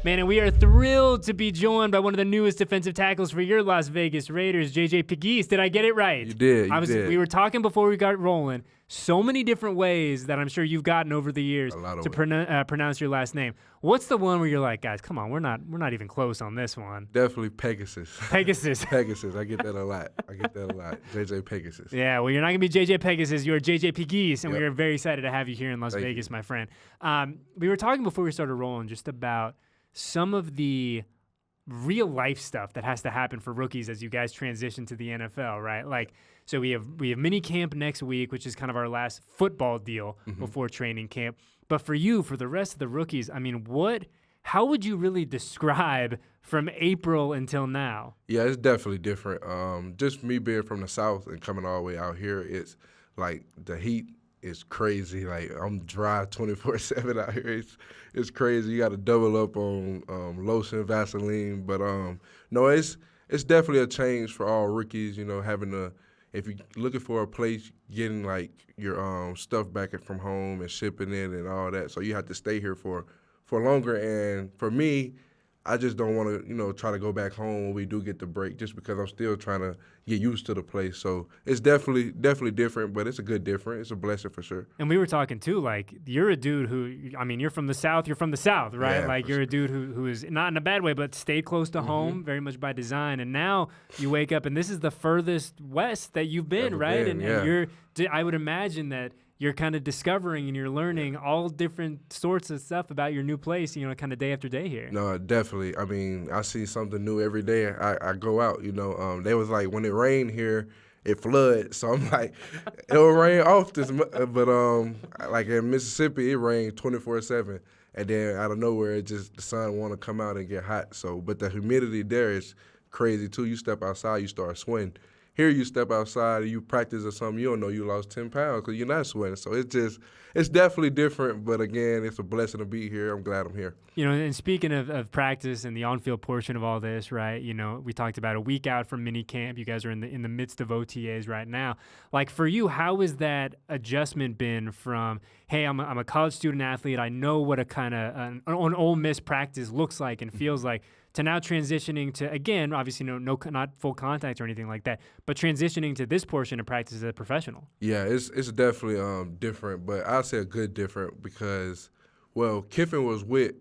Man, and we are thrilled to be joined by one of the newest defensive tackles for your Las Vegas Raiders, JJ Pegues. Did I get it right? You did. We were talking before we got rolling. So many different ways that I'm sure you've gotten over the years to pronounce your last name. What's the one where you're like, guys, come on, we're not even close on this one? Definitely Pegasus. Pegasus. Pegasus. I get that a lot. JJ Pegues. Yeah, well, you're not going to be JJ Pegues. You are JJ Pegues, and Yep. we are very excited to have you here in Las Vegas, my friend. We were talking before we started rolling just about some of the real life stuff that has to happen for rookies as you guys transition to the NFL, right? Like, so we have mini camp next week, which is kind of our last football deal before training camp. But for you, for the rest of the rookies, I mean, how would you really describe from April until now? Yeah, it's definitely different. Just me being from the South and coming all the way out here, it's like the heat is crazy. Like, I'm dry 24/7 out here. It's crazy. You got to double up on lotion, Vaseline. But no, it's definitely a change for all rookies. You know, if you're looking for a place, getting like your stuff back from home and shipping it and all that. So you have to stay here for longer. And for me, I just don't want to, try to go back home when we do get the break, just because I'm still trying to get used to the place. So it's definitely different, but it's a good difference. It's a blessing for sure. And we were talking too, like, you're a dude who, I mean, you're from the South, right? Yeah, like, you're a dude who is not in a bad way, but stayed close to home, very much by design. And now you wake up, and this is the furthest west that you've been, right? And I would imagine that you're kind of discovering and you're learning all different sorts of stuff about your new place, kind of day after day here. No, definitely. I mean, I see something new every day. I go out, They was like, when it rained here, it floods. So I'm like, it'll rain often. But like in Mississippi, it rained 24/7. And then out of nowhere, the sun want to come out and get hot. So, but the humidity there is crazy too. You step outside, you start sweating. Here you step outside, you practice or something, you don't know you lost 10 pounds because you're not sweating. So it's definitely different. But again, it's a blessing to be here. I'm glad I'm here. And speaking of practice and the on-field portion of all this, right? We talked about a week out from mini camp. You guys are in the midst of OTAs right now. Like, for you, how has that adjustment been from, hey, I'm a college student athlete, I know what a kind of an Ole Miss practice looks like and feels like, to now transitioning to, again, obviously not full contact or anything like that, but transitioning to this portion of practice as a professional? Yeah, it's definitely different, but I'll say a good different because, well, Kiffin was with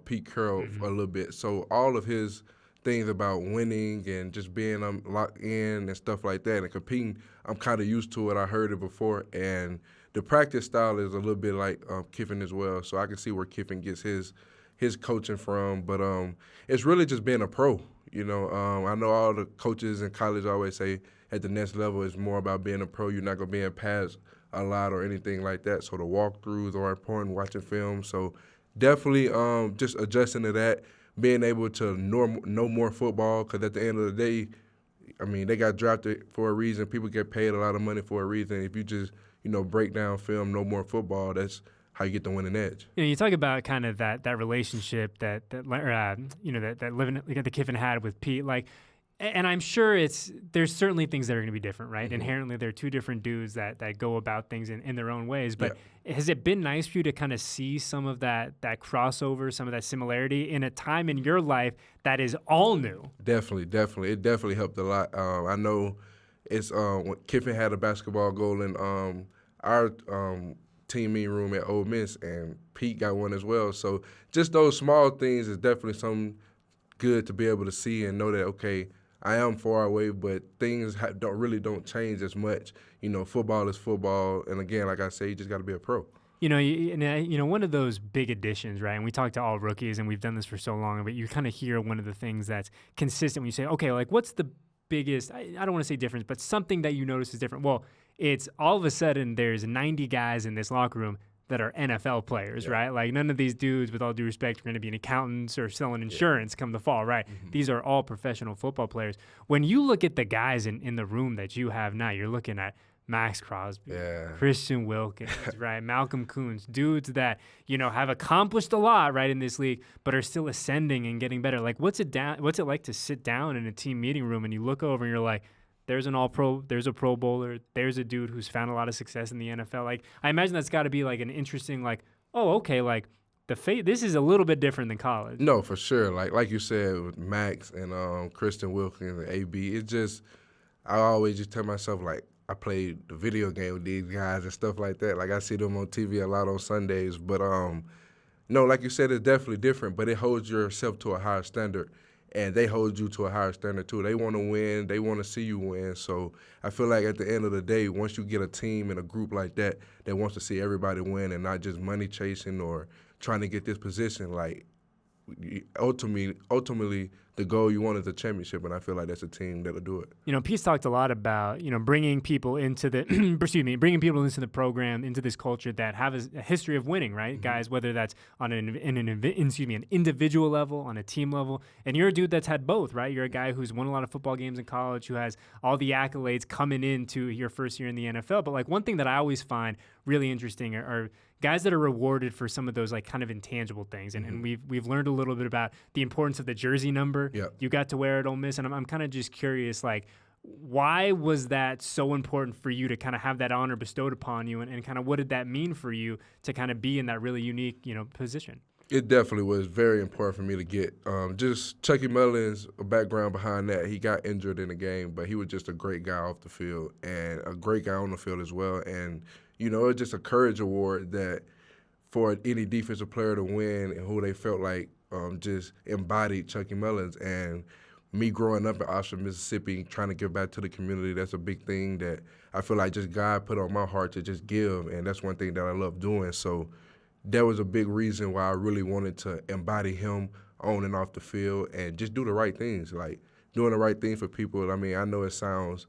Pete Carroll a little bit, so all of his things about winning and just being locked in and stuff like that and competing, I'm kind of used to it. I heard it before, and the practice style is a little bit like Kiffin as well, so I can see where Kiffin gets his coaching from, but it's really just being a pro. I know all the coaches in college always say at the next level it's more about being a pro. You're not going to be in pads a lot or anything like that, so the walkthroughs are important, watching film. So definitely just adjusting to that, being able to know more football, because at the end of the day, I mean, they got drafted for a reason. People get paid a lot of money for a reason. If you just, break down film, know more football, that's how you get the winning edge. You talk about kind of that relationship that living that Kiffin had with Pete, like, and I'm sure there's certainly things that are going to be different, right? Inherently, they're two different dudes that go about things in their own ways. But has it been nice for you to kind of see some of that crossover, some of that similarity in a time in your life that is all new? Definitely. It definitely helped a lot. I know it's when Kiffin had a basketball goal in our team meeting room at Ole Miss, and Pete got one as well. So just those small things is definitely something good to be able to see and know that, okay, I am far away, but things don't change as much. Football is football, and again, like I say, you just got to be a pro. One of those big additions, right? And we talk to all rookies, and we've done this for so long, but you kind of hear one of the things that's consistent when you say, okay, like, what's the biggest, I don't want to say difference, but something that you notice is different. Well, it's all of a sudden there's 90 guys in this locker room that are NFL players, right? Like, none of these dudes, with all due respect, are going to be accountants or selling insurance come the fall, right? These are all professional football players. When you look at the guys in the room that you have now, you're looking at Max Crosby, Christian Wilkins, right? Malcolm Coons, dudes that, have accomplished a lot, right, in this league, but are still ascending and getting better. Like, what's it like to sit down in a team meeting room and you look over and you're like, there's an all-pro, there's a Pro Bowler, there's a dude who's found a lot of success in the NFL. Like, I imagine that's got to be like an interesting, like, oh, okay, like, this is a little bit different than college. No, for sure. Like you said with Max and Kristen Wilkins and AB, it's just I always just tell myself like I played the video game with these guys and stuff like that. Like I see them on TV a lot on Sundays, but no, like you said, it's definitely different. But it holds yourself to a higher standard, and they hold you to a higher standard too. They want to win. They want to see you win. So I feel like at the end of the day, once you get a team and a group like that that wants to see everybody win and not just money chasing or trying to get this position, like ultimately the goal you want is the championship, and I feel like that's a team that'll do it. You know, Pete's talked a lot about, you know, bringing people into the bringing people into the program, into this culture that have a history of winning, right? Mm-hmm. Guys, whether that's on an individual level, on a team level. And you're a dude that's had both, right? You're a guy who's won a lot of football games in college, who has all the accolades coming into your first year in the NFL. But like one thing that I always find really interesting are guys that are rewarded for some of those like kind of intangible things. And we've learned a little bit about the importance of the jersey number. Yep. You got to wear at Ole Miss, and I'm kind of just curious, like, why was that so important for you to kind of have that honor bestowed upon you, and kind of what did that mean for you to kind of be in that really unique, you know, position? It definitely was very important for me to get. Just Chucky Mullins, a background behind that. He got injured in the game, but he was just a great guy off the field and a great guy on the field as well. And, you know, it's just a courage award that for any defensive player to win and who they felt like just embodied Chucky Mullins. And me growing up in Oxford, Mississippi, trying to give back to the community, that's a big thing that I feel like just God put on my heart to just give, and that's one thing that I love doing. So that was a big reason why I really wanted to embody him on and off the field and just do the right things, like doing the right thing for people. I mean, I know it sounds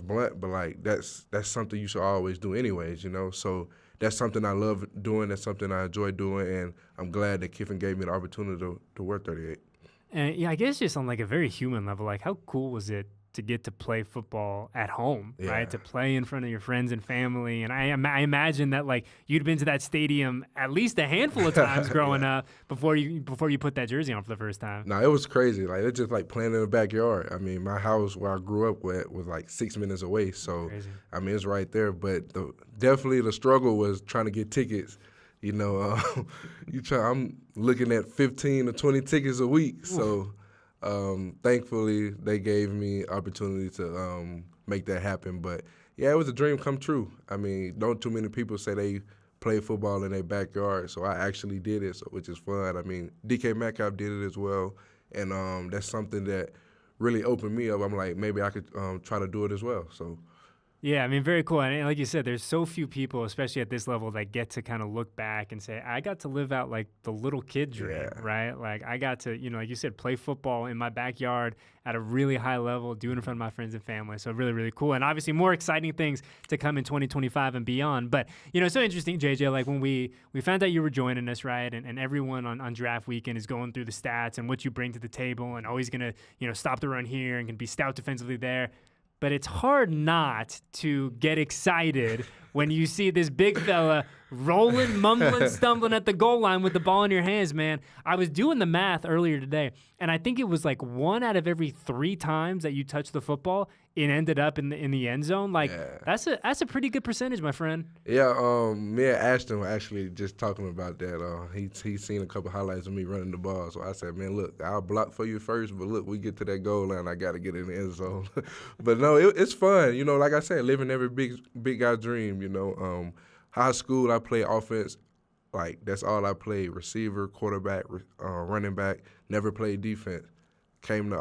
blunt, but like that's something you should always do anyways, you know. So that's something I love doing. That's something I enjoy doing, and I'm glad that Kiffin gave me the opportunity to wear 38. And yeah, I guess just on like a very human level, like how cool was it to get to play football at home, right? To play in front of your friends and family. And I imagine that like you'd been to that stadium at least a handful of times growing up before you put that jersey on for the first time. No, it was crazy. Like it's just like playing in the backyard. I mean, my house where I grew up with was like 6 minutes away. So crazy. I mean, it's right there. But definitely the struggle was trying to get tickets. You know, I'm looking at 15 to 20 tickets a week. So thankfully, they gave me opportunity to make that happen. But, yeah, it was a dream come true. I mean, don't too many people say they play football in their backyard, so I actually did it, which is fun. I mean, DK Metcalf did it as well, and that's something that really opened me up. I'm like, maybe I could try to do it as well. So. Yeah, I mean, very cool. And like you said, there's so few people, especially at this level, that get to kind of look back and say, I got to live out like the little kid dream, right? Like I got to, you know, like you said, play football in my backyard at a really high level, do it in front of my friends and family. So really, really cool. And obviously more exciting things to come in 2025 and beyond. But, you know, it's so interesting, JJ, like when we found out you were joining us, right? And everyone on draft weekend is going through the stats and what you bring to the table and always going to, you know, stop the run here and can be stout defensively there. But it's hard not to get excited when you see this big fella rolling, mumbling, stumbling at the goal line with the ball in your hands, man. I was doing the math earlier today, and I think it was like 1 out of every 3 times that you touched the football, it ended up in the end zone. Like that's a pretty good percentage, my friend. Yeah, me and Ashton were actually just talking about that. He's seen a couple highlights of me running the ball, so I said, man, look, I'll block for you first, but look, we get to that goal line, I got to get in the end zone. But no, it's fun. You know, like I said, living every big guy dream. You know, high school I played offense. Like that's all I played: receiver, quarterback, running back. Never played defense. Came to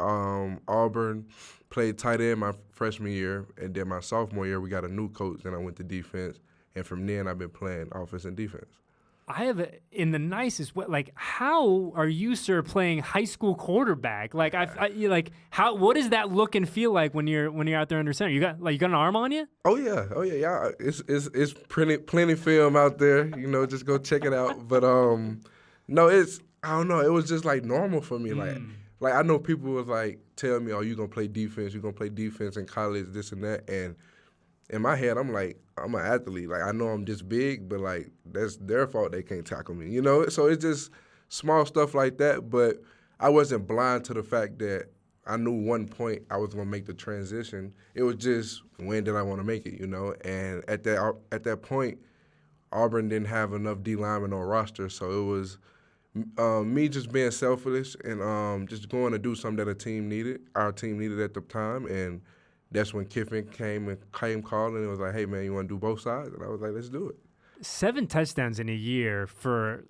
Auburn, played tight end my freshman year, and then my sophomore year we got a new coach, and I went to defense. And from then I've been playing offense and defense. I have in the nicest way. Like, how are you, sir, playing high school quarterback? Like, what does that look and feel like when you're out there under center? You got an arm on you? Oh yeah. It's plenty film out there. You know, just go check it out. But no, I don't know. It was just like normal for me. Like I know people was like tell me, "Oh, you gonna play defense? You gonna play defense in college? This and that." And in my head, I'm like, I'm an athlete. Like I know I'm just big, but like that's their fault they can't tackle me. You know. So it's just small stuff like that. But I wasn't blind to the fact that I knew one point I was gonna make the transition. It was just when did I want to make it? You know. And at that point, Auburn didn't have enough D linemen on roster, so it was me just being selfish and just going to do something that our team needed at the time, and that's when Kiffin came calling and was like, hey, man, you want to do both sides? And I was like, let's do it. 7 touchdowns in a year for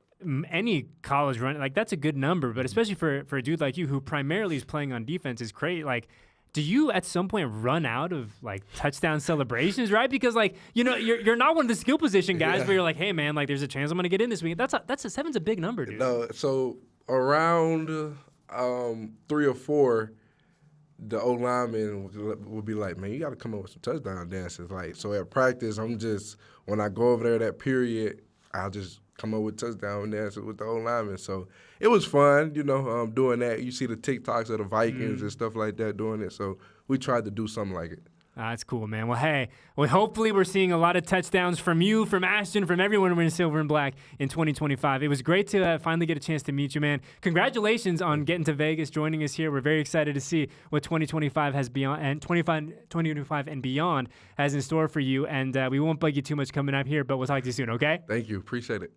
any college run, like that's a good number, but especially for a dude like you who primarily is playing on defense is great. Like, do you at some point run out of like touchdown celebrations, right? Because like, you know, you're not one of the skill position guys where you're like, hey man, like there's a chance I'm gonna get in this week. That's a 7's a big number, dude. No, so around 3 or 4, the old lineman would be like, man, you got to come up with some touchdown dances. Like, so at practice, when I go over there that period, I'll just come up with touchdown dances with the old lineman. So it was fun, you know, doing that. You see the TikToks of the Vikings and stuff like that doing it. So we tried to do something like it. That's cool, man. Well, hey, hopefully we're seeing a lot of touchdowns from you, from Ashton, from everyone wearing silver and black in 2025. It was great to finally get a chance to meet you, man. Congratulations on getting to Vegas, joining us here. We're very excited to see what 2025 has beyond and 2025 and beyond has in store for you. And we won't bug you too much coming up here, but we'll talk to you soon, okay? Thank you. Appreciate it.